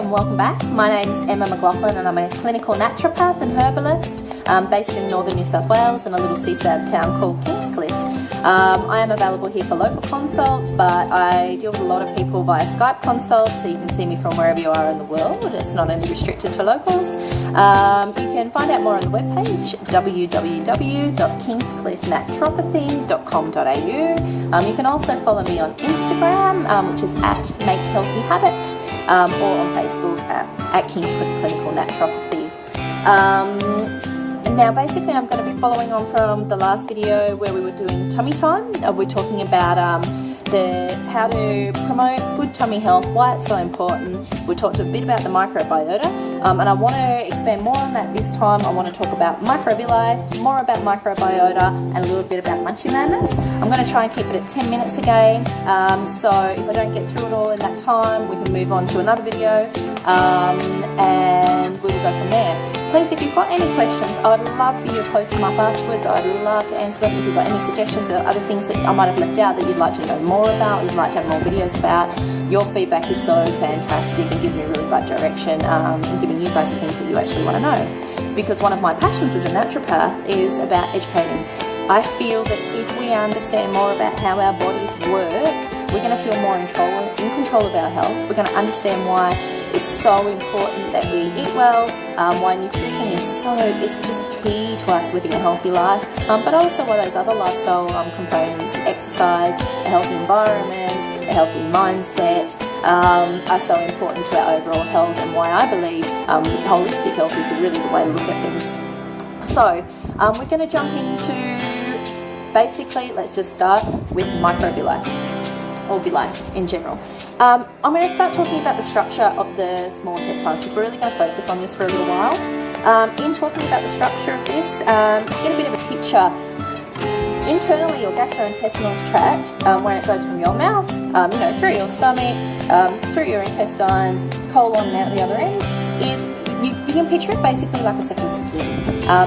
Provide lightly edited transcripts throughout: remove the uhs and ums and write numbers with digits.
and welcome back. My name is Emma McLaughlin and I'm a clinical naturopath and herbalist based in northern New South Wales in a little seaside town called Kingscliff. I am available here for local consults, but I deal with a lot of people via Skype consults, so you can see me from wherever you are in the world. It's not only restricted to locals. You can find out more on the webpage www.kingscliffnaturopathy.com.au. You can also follow me on Instagram, which is @MakeHealthyHabit, or on Facebook at Kingscliff Clinical Naturopathy. Now basically I'm going to be following on from the last video where we were doing tummy time. We're talking about how to promote good tummy health, why it's so important. We talked a bit about the microbiota, and I want to expand more on that this time. I want to talk about microvilli, more about microbiota, and a little bit about munchie madness. I'm going to try and keep it at 10 minutes again, so if I don't get through it all in that time, we can move on to another video, and we will go from there. Please, if you've got any questions, I would love for you to post them up afterwards. I'd love to answer them. If you've got any suggestions for other things that I might have left out that you'd like to know more about, you'd like to have more videos about, your feedback is so fantastic and gives me really great direction in giving you guys the things that you actually want to know. Because one of my passions as a naturopath is about educating. I feel that if we understand more about how our bodies work, we're going to feel more in control of our health. We're going to understand why it's so important that we eat well, why nutrition is it's just key to us living a healthy life, but also why those other lifestyle components, exercise, a healthy environment, a healthy mindset, are so important to our overall health, and why I believe holistic health is really the way to look at things. So we're going to jump into, basically, let's just start with microvilli, or villi in general. I'm going to start talking about the structure of the small intestines, because we're really going to focus on this for a little while. In talking about the structure of this, to get a bit of a picture, internally your gastrointestinal tract, when it goes from your mouth, through your stomach, through your intestines, colon and out the other end, is you can picture it basically like a second skin.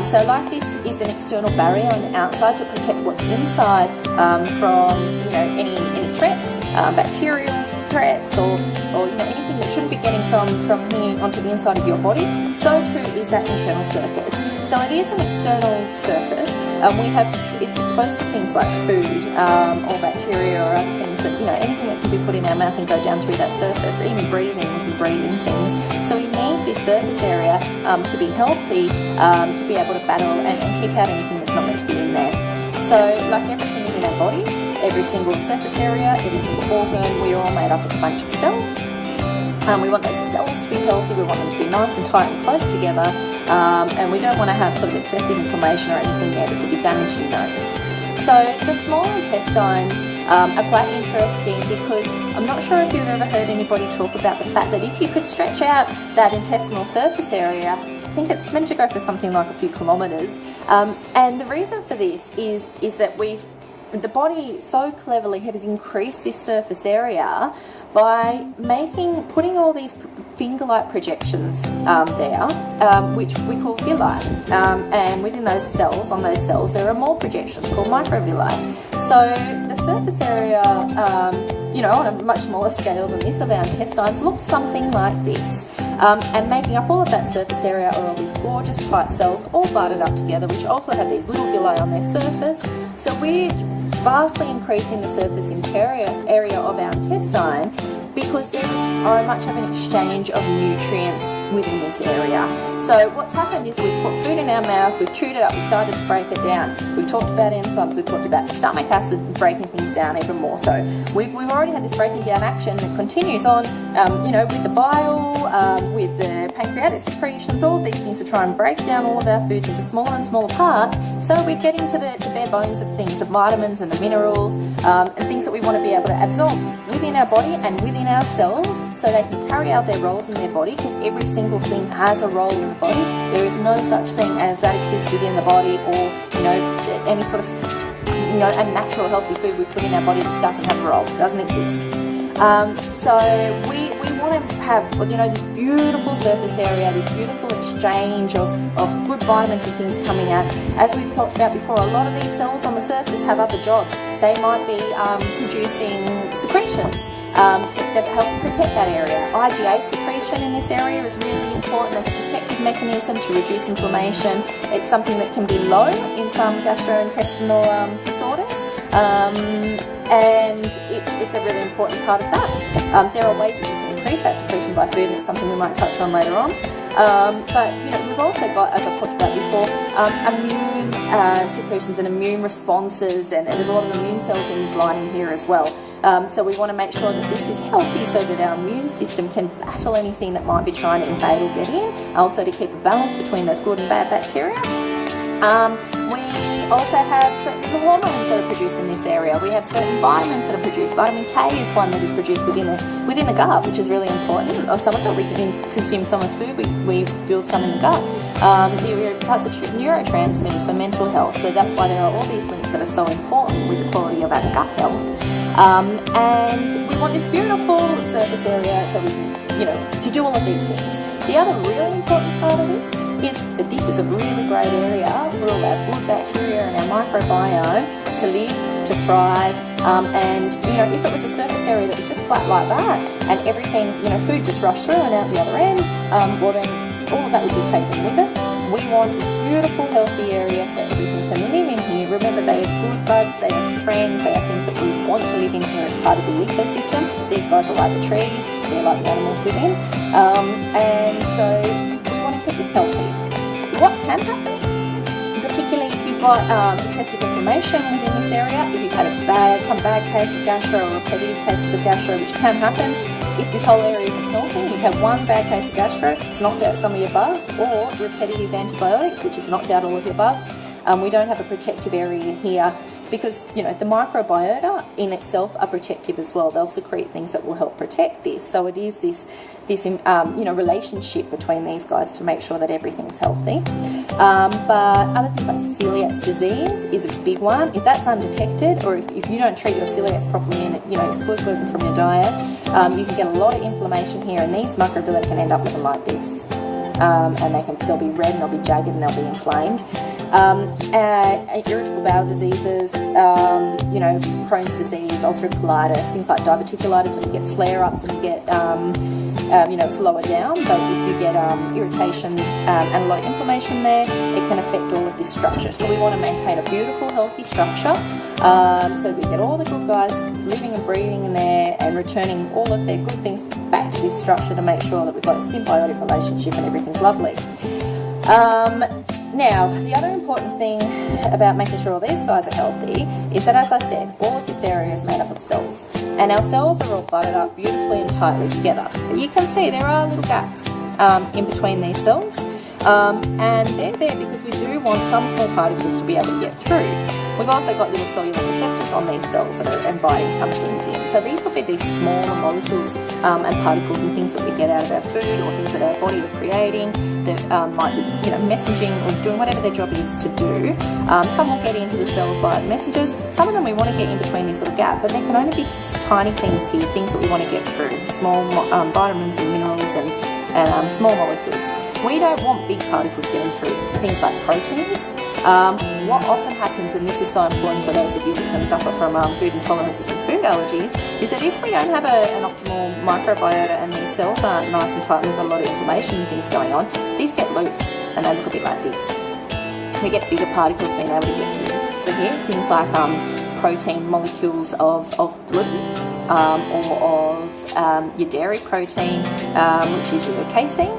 So like this is an external barrier on the outside to protect what's inside from any threats, bacterial threats, or anything that shouldn't be getting from here onto the inside of your body. So too is that internal surface. So it is an external surface. It's exposed to things like food or bacteria or other things that anything that can be put in our mouth and go down through that surface. Even breathing, we can breathe in things. So we need this surface area to be healthy, to be able to battle and keep out anything that's not meant to be in there. So like everything within our body, every single surface area, every single organ, we are all made up of a bunch of cells. We want those cells to be healthy, we want them to be nice and tight and close together, and we don't want to have sort of excessive inflammation or anything there that could be damaging those. So the small intestines are quite interesting, because I'm not sure if you've ever heard anybody talk about the fact that if you could stretch out that intestinal surface area, I think it's meant to go for something like a few kilometres. And the reason for this is that the body so cleverly has increased this surface area by putting all these finger-like projections there, which we call villi, and within those cells, there are more projections called microvilli. So the surface area, on a much smaller scale than this of our intestines, looks something like this. And making up all of that surface area are all these gorgeous tight cells, all butted up together, which also have these little villi on their surface. So we're vastly increasing the surface interior area of our intestine, because there is so much of an exchange of nutrients within this area. So what's happened is we've put food in our mouth, we've chewed it up, we started to break it down. We've talked about enzymes, we've talked about stomach acid breaking things down even more. So we've already had this breaking down action that continues on, with the bile, with the pancreatic secretions, all of these things to try and break down all of our foods into smaller and smaller parts. So we're getting to the bare bones of things, the vitamins and the minerals, and things that we want to be able to absorb within our body and within our cells, so they can carry out their roles in their body, because every single thing has a role in the body. There is no such thing as that exists within the body, or any sort of a natural healthy food we put in our body that doesn't have a role, doesn't exist. So we want to have this beautiful surface area, this beautiful exchange of good vitamins and things coming out. As we've talked about before, a lot of these cells on the surface have other jobs. They might be producing secretions. that help protect that area. IgA secretion in this area is really important as a protective mechanism to reduce inflammation. It's something that can be low in some gastrointestinal disorders, and it's a really important part of that. There are ways that you can increase that secretion by food, and it's something we might touch on later on. But we've also got, as I've talked about before, immune secretions and immune responses, and there's a lot of immune cells in this lining here as well. So we want to make sure that this is healthy so that our immune system can battle anything that might be trying to invade or get in, also to keep a balance between those good and bad bacteria. We also have certain hormones that are produced in this area. We have certain vitamins that are produced. Vitamin K is one that is produced within the gut, which is really important. Or some of it we can consume some of food, we build some in the gut. There are parts of neurotransmitters for mental health, so that's why there are all these links that are so important with the quality of our gut health. And we want this beautiful surface area so we can, to do all of these things. The other really important part of this is that this is a really great area for all our good bacteria and our microbiome to live, to thrive, and if it was a surface area that was just flat like that and everything, food just rushed through and out the other end, well then all of that would be taken with it. We want this beautiful healthy area so everything can live in here. Remember, they are good bugs, they are friends, they are things that we want to live in here as part of the ecosystem. These guys are like the trees, they're like the animals within, and so we want to keep this healthy. What can happen, particularly if you've got excessive inflammation within this area, if you've had some bad case of gastro or repetitive cases of gastro, which can happen, if this whole area isn't healthy, you have one bad case of gastro, it's knocked out some of your bugs, or repetitive antibiotics, which has knocked out all of your bugs. We don't have a protective area here because, the microbiota in itself are protective as well. They'll secrete things that will help protect this. So it is this relationship between these guys to make sure that everything's healthy. But other things like celiac disease is a big one. If that's undetected, or if you don't treat your celiacs properly and exclude gluten from your diet, you can get a lot of inflammation here, and these microvilli can end up looking like this. And they'll be red and they'll be jagged and they'll be inflamed. Irritable bowel diseases, Crohn's disease, ulcerative colitis, things like diverticulitis, when you get flare-ups and you get, it's lower down, but if you get irritation and a lot of inflammation there, it can affect all of this structure. So we want to maintain a beautiful, healthy structure, so we get all the good guys living and breathing in there and returning all of their good things back to this structure to make sure that we've got a symbiotic relationship and everything's lovely. Now, the other important thing about making sure all these guys are healthy is that, as I said, all of this area is made up of cells. And our cells are all butted up beautifully and tightly together. But you can see there are little gaps in between these cells. And they're there because we do want some small particles to be able to get through. We've also got little cellular receptors on these cells that are inviting some things in. So these will be these smaller molecules and particles and things that we get out of our food, or things that our body are creating that might be messaging or doing whatever their job is to do. Some will get into the cells via the messengers. Some of them we want to get in between this little gap, but there can only be just tiny things here, things that we want to get through, small vitamins and minerals and small molecules. We don't want big particles getting through, things like proteins. What often happens, and this is so important for those of you that can suffer from food intolerances and food allergies, is that if we don't have an optimal microbiota and these cells aren't nice and tight and we've got a lot of inflammation and things going on, these get loose and they look a bit like this. We get bigger particles being able to get through here, things like protein molecules of gluten, or of your dairy protein, which is your casein.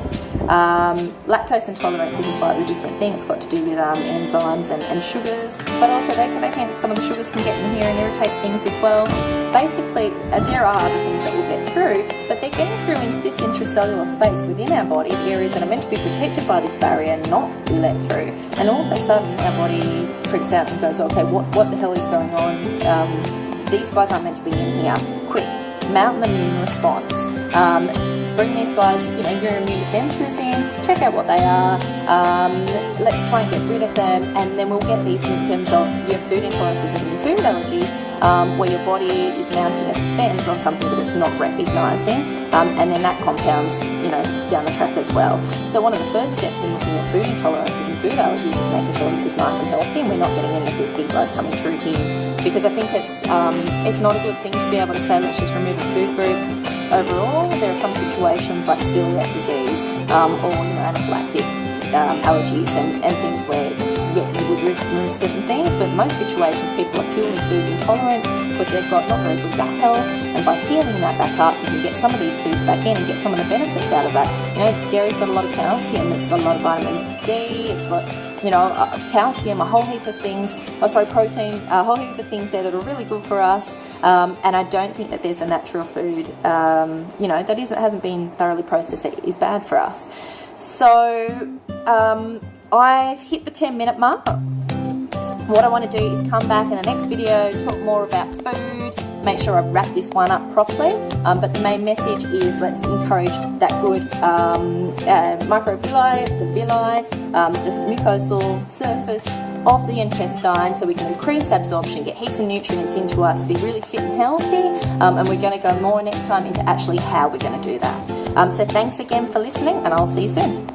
Lactose intolerance is a slightly different thing. It's got to do with enzymes and sugars, but also some of the sugars can get in here and irritate things as well. Basically, there are other things that will get through, but they're getting through into this intracellular space within our body, areas that are meant to be protected by this barrier and not be let through. And all of a sudden, our body freaks out and goes, okay, what the hell is going on? These guys aren't meant to be in here. Quick, mount an immune response. Bring these guys, your immune defences in, check out what they are, let's try and get rid of them, and then we'll get these symptoms of your food intolerances and your food allergies where your body is mounting a defense on something that it's not recognizing, and then that compounds, down the track as well. So one of the first steps in looking at food intolerances and food allergies is making sure this is nice and healthy and we're not getting any of these big guys coming through here, because I think it's not a good thing to be able to say let's just remove a food group overall. There are some situations like celiac disease or anaphylactic allergies and things where you would remove certain things, but most situations people are purely food intolerant because they've got not very good gut health, and by healing that back up you can get some of these foods back in and get some of the benefits out of that. Dairy's got a lot of calcium, it's got a lot of vitamin D, it's got calcium, a whole heap of things, protein, a whole heap of things there that are really good for us, and I don't think that there's a natural food that hasn't been thoroughly processed that is bad for us. So I've hit the 10-minute mark. What I want to do is come back in the next video, talk more about food, make sure I wrap this one up properly, but the main message is let's encourage that good microvilli, the villi, the mucosal surface of the intestine, so we can increase absorption, get heaps of nutrients into us, be really fit and healthy, and we're going to go more next time into actually how we're going to do that. So thanks again for listening, and I'll see you soon.